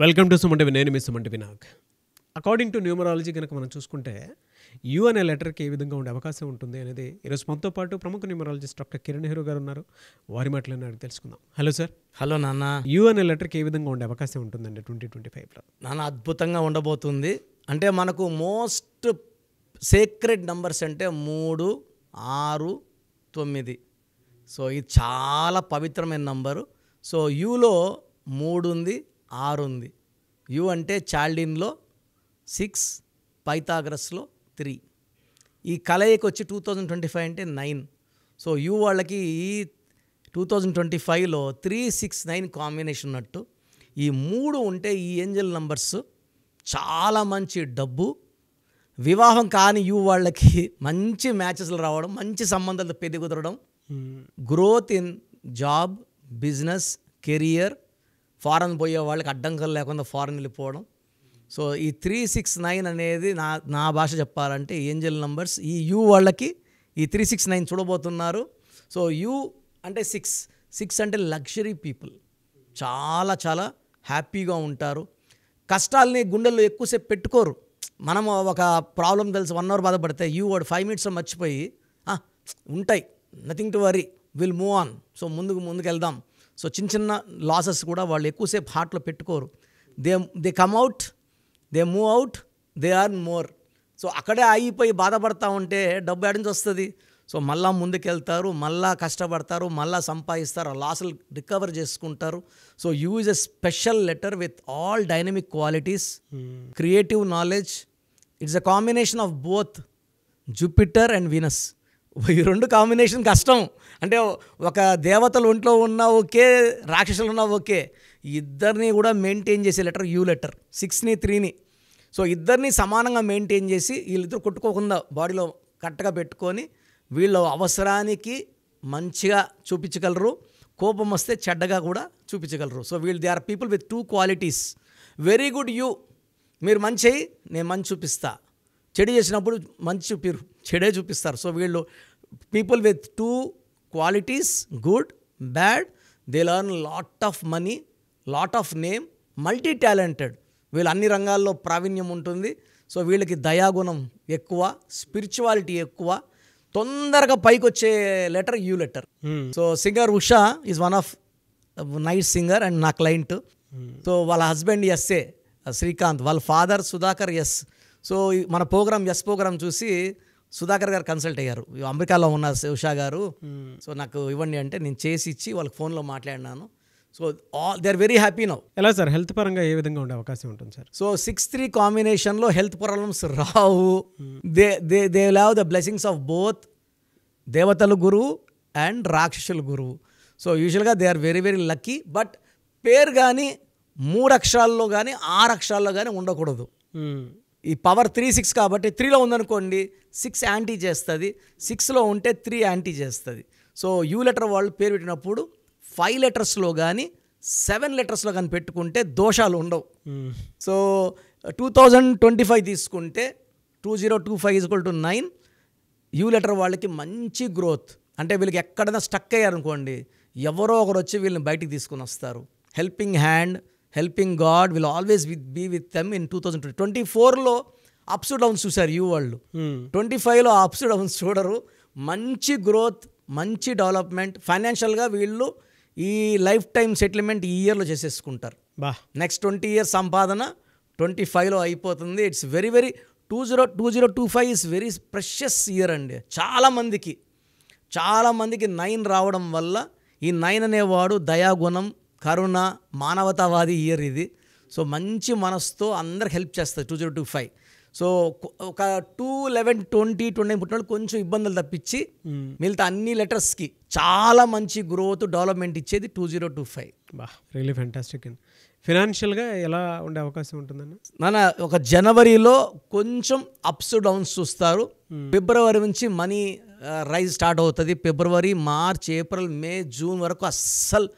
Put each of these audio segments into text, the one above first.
Welcome to Suman TV. నేను మీ Suman TV Nag. According to numerology కనుక మనం చూసుకుంటే యూ అనే లెటర్కి ఏ విధంగా ఉండే అవకాశం ఉంటుంది అనేది ఈరోజు మనతో పాటు ప్రముఖ న్యూమరాలజిస్ట్ డాక్టర్ కిరణ్ నెహ్రూ గారు ఉన్నారు. వారి మాటలను అడిగి తెలుసుకుందాం. Hello sir. హలో నాన్న. యూ అనే లెటర్కి ఏ విధంగా ఉండే అవకాశం ఉంటుందండి 2025లో? నాన్న అద్భుతంగా ఉండబోతుంది. అంటే మనకు మోస్ట్ సీక్రెట్ నంబర్స్ అంటే 3, 6, 9. సో ఇది చాలా పవిత్రమైన నంబరు. సో యూలో 3 ఉంది, 6 ఉంది. యు అంటే చాల్డిన్లో 6, పైథాగరస్లో 3. ఈ కలయికి వచ్చి 2025 అంటే 9. సో యు వాళ్ళకి ఈ 2025లో 3, 6, 9 కాంబినేషన్ ఉన్నట్టు ఈ 3 ఉంటే ఈ ఏంజల్ నంబర్స్ చాలా మంచి డబ్బు, వివాహం కాని యు వాళ్ళకి మంచి మ్యాచెస్లు రావడం, మంచి సంబంధాలు పెళ్లి కుదరడం, growth in job, business, career, foreign పోయే వాళ్ళకి అడ్డంకులు లేకుండా ఫారెన్ వెళ్ళిపోవడం. సో ఈ 3, 6, 9 అనేది నా భాష చెప్పాలంటే ఏంజల్ నంబర్స్. ఈ యూ వాళ్ళకి ఈ 3, 6, 9 చూడబోతున్నారు. సో యూ అంటే 6 అంటే లగ్జరీ పీపుల్, చాలా చాలా హ్యాపీగా ఉంటారు. కష్టాలని గుండెల్లో ఎక్కువసేపు పెట్టుకోరు. మనం ఒక ప్రాబ్లం తెలిసి 1 అవర్ బాధపడితే యూ వాడు 5 మినిట్స్లో మర్చిపోయి ఉంటాయి, nothing to worry, will move on. So ముందుకు వెళ్దాం. సో చిన్న లాసెస్ కూడా వాళ్ళు ఎక్కువసేపు హార్ట్లో పెట్టుకోరు. They come out, they move out, they are more. So అక్కడే ఆగిపోయి బాధపడతా ఉంటే డబ్బు ఎడ నుంచి వస్తుంది? సో మళ్ళా ముందుకెళ్తారు, మళ్ళా కష్టపడతారు, మళ్ళా సంపాదిస్తారు, ఆ లాసులు రికవర్ చేసుకుంటారు. So use a special letter with all dynamic qualities, creative knowledge. It's a combination of both Jupiter and Venus. ఈ 2 కాంబినేషన్ కష్టం. అంటే ఒక దేవతలు ఒంట్లో ఉన్నా ఓకే, రాక్షసులు ఉన్నా ఓకే, ఇద్దరిని కూడా మెయింటైన్ చేసే లెటర్ యూ లెటర్. 6ని 3ని. సో ఇద్దరిని సమానంగా మెయింటైన్ చేసి వీళ్ళిద్దరు కొట్టుకోకుండా బాడీలో కరెక్ట్గా పెట్టుకొని వీళ్ళ అవసరానికి మంచిగా చూపించగలరు, కోపం వస్తే చెడ్డగా కూడా చూపించగలరు. So they are people with 2 qualities. Very good U, మీరు మంచి అయ్యి నేను మంచి చూపిస్తా, చెడు చేసినప్పుడు మంచి చూపిరు, చెడే చూపిస్తారు. సో వీళ్ళు people with 2 qualities, good, bad. They learn lot of money, lot of name, multi talented. వీళ్ళు అన్ని రంగాల్లో ప్రావీణ్యం ఉంటుంది. సో వీళ్ళకి దయాగుణం ఎక్కువ, స్పిరిచువాలిటీ ఎక్కువ, తొందరగా పైకి వచ్చే letter U letter. So singer Usha is one of nice singer and నా క్లయింట్. సో వాళ్ళ హస్బెండ్ ఎస్ఏ శ్రీకాంత్, వాళ్ళ ఫాదర్ సుధాకర్ ఎస్. సో మన ప్రోగ్రామ్ చూసి సుధాకర్ గారు కన్సల్ట్ అయ్యారు. అమెరికాలో ఉన్న ఉషా గారు, సో నాకు ఇవ్వండి అంటే నేను చేసి ఇచ్చి వాళ్ళకి ఫోన్లో మాట్లాడినాను. So they are very happy now. ఎలా సార్, హెల్త్ పరంగా ఏ విధంగా ఉండే అవకాశం ఉంటుంది సార్? సో 6-3 కాంబినేషన్లో హెల్త్ ప్రాబ్లమ్స్ రావు. They have the blessings of both దేవతల గురువు అండ్ రాక్షసుల గురువు. సో యూజువల్గా they are very very lucky. But పేరు కానీ 3 అక్షరాల్లో కానీ 6 అక్షరాల్లో కానీ ఉండకూడదు. ఈ పవర్ 3, 6 కాబట్టి 3లో ఉందనుకోండి 6 యాంటీ చేస్తుంది, 6లో ఉంటే 3 యాంటీ చేస్తుంది. సో యూ లెటర్ వాళ్ళు పేరు పెట్టినప్పుడు 5 లెటర్స్లో కానీ 7 లెటర్స్లో కానీ పెట్టుకుంటే దోషాలు ఉండవు. సో 2025 తీసుకుంటే 2025 = 9. యూ లెటర్ వాళ్ళకి మంచి గ్రోత్. అంటే వీళ్ళకి ఎక్కడైనా స్టక్ అయ్యారనుకోండి, ఎవరో ఒకరు వచ్చి వీళ్ళని బయటికి తీసుకుని వస్తారు. Helping hand, helping god will always be with them in 2024లో అప్స్ డౌన్స్ చూశారు యూ వాళ్ళు. 25లో అప్స్ డౌన్స్ చూడరు. మంచి గ్రోత్, మంచి డెవలప్మెంట్. ఫైనాన్షియల్గా వీళ్ళు ఈ లైఫ్ టైం సెటిల్మెంట్ ఈ ఇయర్లో చేసేసుకుంటారు. నెక్స్ట్ 20 years సంపాదన 25లో అయిపోతుంది. It's very very 2025 is very precious year అండి. చాలామందికి 9 రావడం వల్ల, ఈ 9 అనేవాడు దయాగుణం, కరుణ, మానవతావాది ఇయర్ ఇది. సో మంచి మనసుతో అందరికి హెల్ప్ చేస్తుంది 2025. సో ఒక 2, 11, 20, 29 పుట్టిన కొంచెం ఇబ్బందులు తప్పించి మిగతా అన్ని లెటర్స్కి చాలా మంచి గ్రోత్, డెవలప్మెంట్ ఇచ్చేది 2025. Really fantastic. అండ్ ఫినాన్షియల్గా ఎలా ఉండే అవకాశం ఉంటుందన్న? నాన్న ఒక జనవరిలో కొంచెం అప్స్ డౌన్స్ చూస్తారు. ఫిబ్రవరి నుంచి మనీ రైజ్ స్టార్ట్ అవుతుంది. ఫిబ్రవరి, మార్చ్, ఏప్రిల్, మే, జూన్ వరకు అస్సలు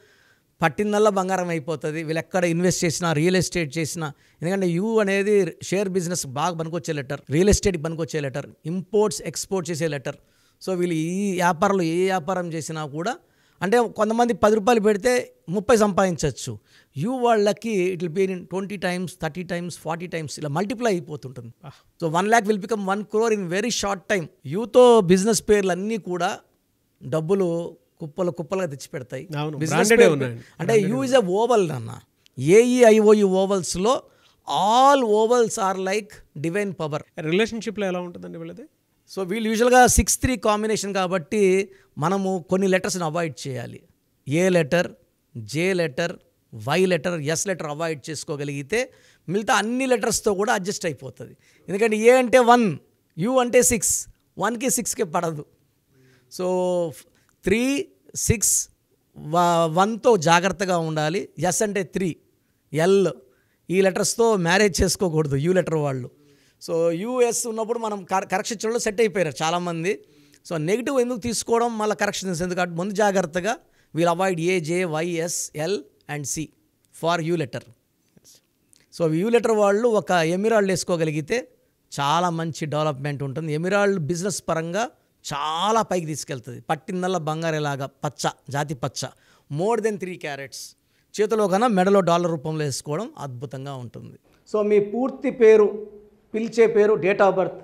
పట్టిందల్లా బంగారం అయిపోతుంది. వీళ్ళు ఎక్కడ ఇన్వెస్ట్ చేసినా, రియల్ ఎస్టేట్ చేసినా, ఎందుకంటే యూ అనేది షేర్ బిజినెస్ బాగా పనికొచ్చే లెటర్, రియల్ ఎస్టేట్కి పనికొచ్చే లెటర్, ఇంపోర్ట్స్ ఎక్స్పోర్ట్ చేసే లెటర్. సో వీళ్ళు ఈ వ్యాపారంలో ఏ వ్యాపారం చేసినా కూడా అంటే కొంతమంది 10 రూపాయలు పెడితే 30 సంపాదించవచ్చు. యూ వాళ్ళకి it will be in 20 times, 30 times, 40 times ఇలా మల్టిప్లై అయిపోతుంటుంది. So 1 lakh will become 1 crore in very short time. యూతో బిజినెస్ పేర్లు అన్నీ కూడా డబ్బులు కుప్పలుగా తెచ్చి పెడతాయి. బిజినెస్ అంటే యూ ఇస్ ఎ ఓవల్ అన్న. AEIOU ఓవల్స్లో all vowels are like divine power. రిలేషన్షిప్లో ఎలా ఉంటుందండి వీళ్ళది? సో వీళ్ళు యూజువల్గా 6-3 కాంబినేషన్ కాబట్టి మనము కొన్ని లెటర్స్ని అవాయిడ్ చేయాలి. A letter, J letter, Y letter, S letter avoid చేసుకోగలిగితే మిగతా అన్ని లెటర్స్తో కూడా అడ్జస్ట్ అయిపోతుంది. ఎందుకంటే ఏ అంటే 1, యూ అంటే 6, 1కి 6కి పడదు. సో 3, 6, 1తో జాగ్రత్తగా ఉండాలి. ఎస్ అంటే 3, ఎల్ ఈ లెటర్స్తో మ్యారేజ్ చేసుకోకూడదు యూ లెటర్ వాళ్ళు. సో యూఎస్ ఉన్నప్పుడు మనం కరెక్షన్ చేయడంలో సెట్ అయిపోయారు చాలామంది. సో నెగిటివ్ ఎందుకు తీసుకోవడం, మళ్ళీ కరెక్షన్స్ ఎందుకు, ముందు జాగ్రత్తగా we'll avoid A, J, Y, S, L and C for U letter. So U letter వాళ్ళు ఒక ఎమిరాల్డ్ వేసుకోగలిగితే చాలా మంచి డెవలప్మెంట్ ఉంటుంది. ఎమిరాల్డ్ బిజినెస్ పరంగా చాలా పైకి తీసుకెళ్తుంది. పట్టిందల్లా బంగారేలాగా పచ్చ, జాతి పచ్చ, మోర్ దెన్ 3 carats. చేతిలో కన్నా మెడలో డాలర్ రూపంలో వేసుకోవడం అద్భుతంగా ఉంటుంది. సో మీ పూర్తి పేరు, పిలిచే పేరు, డేట్ ఆఫ్ బర్త్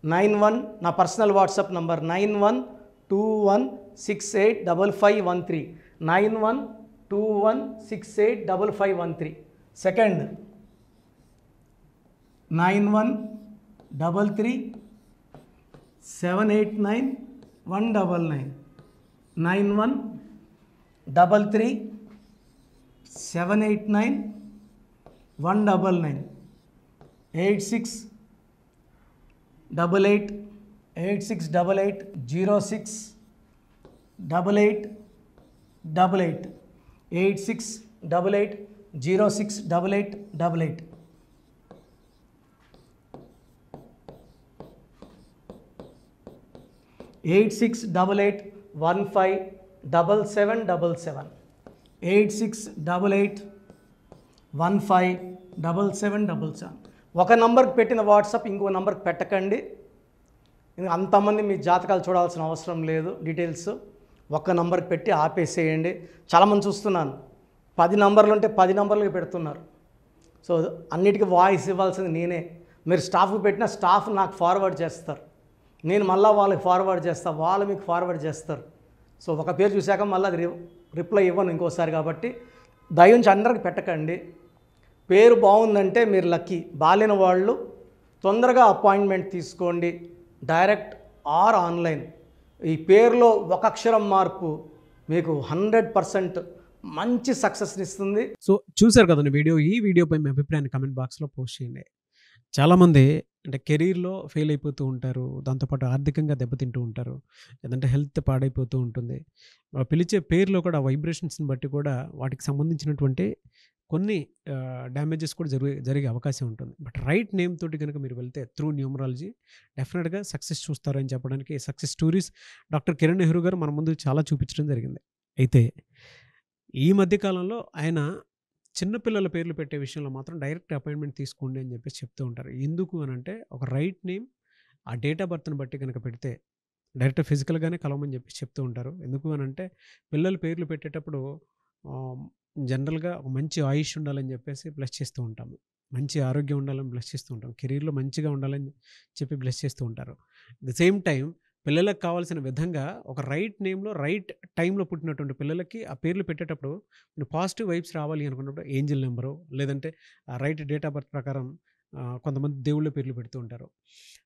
91, నా పర్సనల్ వాట్సాప్ నంబర్ 9121685513, 9121685513. సెకండ్ 9133789199, 9133789199, 86888688068888, 8688068888, 8688157777, 8688157777. ఒక నంబర్కి పెట్టిన వాట్సాప్ ఇంకో నంబర్కి పెట్టకండి. అంతమంది మీ జాతకాలు చూడాల్సిన అవసరం లేదు. డీటెయిల్స్ ఒక్క నంబర్కి పెట్టి ఆపేసేయండి. చాలామంది చూస్తున్నాను 10 నంబర్లు ఉంటే 10 నంబర్లకి పెడుతున్నారు. సో అన్నిటికీ వాయిస్ ఇవ్వాల్సింది నేనే. మీరు స్టాఫ్కి పెట్టిన స్టాఫ్ నాకు ఫార్వర్డ్ చేస్తారు, నేను మళ్ళీ వాళ్ళకి ఫార్వర్డ్ చేస్తాను, వాళ్ళు మీకు ఫార్వర్డ్ చేస్తారు. సో ఒక పేరు చూశాక మళ్ళీ అది రిప్లై ఇవ్వను ఇంకోసారి. కాబట్టి దయించి అందరికి పెట్టకండి. పేరు బాగుందంటే మీరు లక్కీ. బాలేని వాళ్ళు తొందరగా అపాయింట్మెంట్ తీసుకోండి, డైరెక్ట్ ఆర్ ఆన్లైన్. ఈ పేరులో ఒక అక్షరం మార్పు మీకు 100% మంచి సక్సెస్ని ఇస్తుంది. సో చూసారు కదండి వీడియో. ఈ వీడియోపై మీ అభిప్రాయాన్ని కమెంట్ బాక్స్లో పోస్ట్ చేయండి. చాలామంది అంటే కెరీర్లో ఫెయిల్ అయిపోతూ ఉంటారు, దాంతోపాటు ఆర్థికంగా దెబ్బతింటూ ఉంటారు, లేదంటే హెల్త్ పాడైపోతూ ఉంటుంది. పిలిచే పేరులో కూడా వైబ్రేషన్స్ని బట్టి కూడా వాటికి సంబంధించినటువంటి కొన్ని డ్యామేజెస్ కూడా జరిగే అవకాశం ఉంటుంది. బట్ రైట్ నేమ్ తోటి కనుక మీరు వెళ్తే త్రూ న్యూమరాలజీ డెఫినెట్గా సక్సెస్ చూస్తారని చెప్పడానికి success stories doctor Kiran Nehru గారు మన ముందు చాలా చూపించడం జరిగింది. అయితే ఈ మధ్యకాలంలో ఆయన చిన్నపిల్లల పేర్లు పెట్టే విషయంలో మాత్రం డైరెక్ట్ అపాయింట్మెంట్ తీసుకోండి అని చెప్పేసి చెప్తూ ఉంటారు. ఎందుకు అని అంటే ఒక రైట్ నేమ్ ఆ డేట్ ఆఫ్ బర్త్ని బట్టి కనుక పెడితే డైరెక్ట్ ఫిజికల్గానే కలవమని చెప్పేసి చెప్తూ ఉంటారు. ఎందుకు అని అంటే పిల్లల పేర్లు పెట్టేటప్పుడు జనరల్గా ఒక మంచి ఆయుష్ ఉండాలని చెప్పేసి బ్లెస్ చేస్తూ ఉంటాము, మంచి ఆరోగ్యం ఉండాలని బ్లెస్ చేస్తూ ఉంటాం, కెరీర్లో మంచిగా ఉండాలని చెప్పి బ్లెస్ చేస్తూ ఉంటారు. అట్ ద సేమ్ టైం పిల్లలకు కావాల్సిన విధంగా ఒక రైట్ నేమ్లో రైట్ టైంలో పుట్టినటువంటి పిల్లలకి ఆ పేర్లు పెట్టేటప్పుడు పాజిటివ్ వైబ్స్ రావాలి అనుకున్నప్పుడు ఏంజిల్ నెంబరు లేదంటే రైట్ డేట్ ఆఫ్ బర్త్ ప్రకారం కొంతమంది దేవుళ్ళ పేర్లు పెడుతూ ఉంటారు.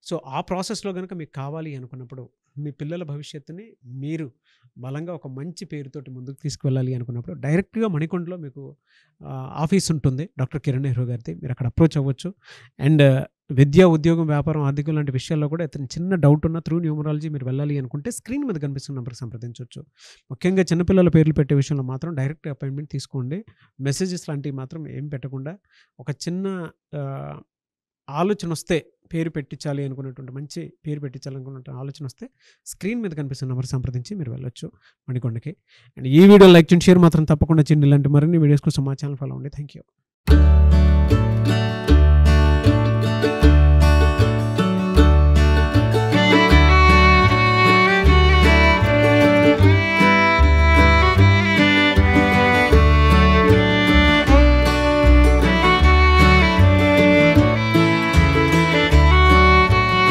సో ఆ ప్రాసెస్లో కనుక మీకు కావాలి అనుకున్నప్పుడు మీ పిల్లల భవిష్యత్తుని మీరు బలంగా ఒక మంచి పేరుతోటి ముందుకు తీసుకువెళ్ళాలి అనుకున్నప్పుడు డైరెక్ట్గా మణికొండలో మీకు ఆఫీస్ ఉంటుంది డాక్టర్ కిరణ్ నెహ్రూ గారిది. మీరు అక్కడ అప్రోచ్ అవ్వచ్చు. అండ్ విద్య, ఉద్యోగం, వ్యాపారం, ఆర్థికం లాంటి విషయాల్లో కూడా ఇతను చిన్న డౌట్ ఉన్న త్రూ న్యూమరాలజీ మీరు వెళ్ళాలి అనుకుంటే స్క్రీన్ మీద కనిపిస్తున్న నెంబర్కి సంప్రదించవచ్చు. ముఖ్యంగా చిన్నపిల్లల పేర్లు పెట్టే విషయంలో మాత్రం డైరెక్ట్ అపాయింట్మెంట్ తీసుకోండి. మెసేజెస్ లాంటివి మాత్రం ఏం పెట్టకుండా ఒక చిన్న ఆలోచన వస్తే పేరు పెట్టించాలి అనుకున్నటువంటి మంచి పేరు పెట్టించాలనుకున్న ఆలోచన వస్తే స్క్రీన్ మీద కనిపిస్తున్న నెంబర్ సంప్రదించి మీరు వెళ్ళొచ్చు మణికొండకి. అండ్ ఈ వీడియో లైక్ చేయండి, షేర్ మాత్రం తప్పకుండా చేయండి. ఇలాంటి మరిన్ని వీడియోస్ కోసం మా ఛానల్ ఫాలో అవ్వండి. Thank you.